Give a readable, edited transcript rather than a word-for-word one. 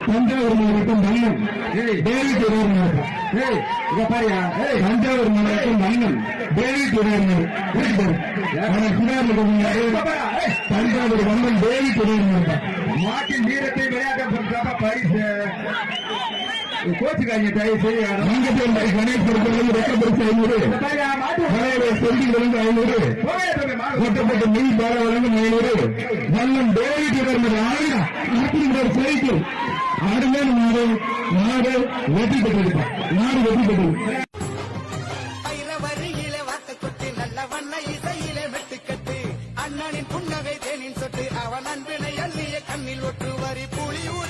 தஞ்சாவூர் மாவட்டம் மன்னன் டேவிட் உடையார் தஞ்சாவூர் மாவட்டம் மன்னன் டேவிட் உடையார் தஞ்சாவூர் மன்னன் டேவிட் உடையார் மாட்டின் வீரத்தை விளையாட்ட பரிசு கோச்சுக்காங்க தயவு செய்ய கணேஷ் ரொக்க பரிசு 500 500 ஒட்டப்பட்ட மீன் பால வழங்கும் 500 மன்னன் டேவிட் உடையார் சைக்கிள் ஆடுமேல் நாடு வெற்றி பெற்றிருப்பார். நாடு வெற்றி பெற்றிருப்பார். அண்ணனின் புன்னகை தேனின் சொட்டு அவன் அன்பினை அள்ளிய கண்ணில் ஒட்டு வரி புலியூர்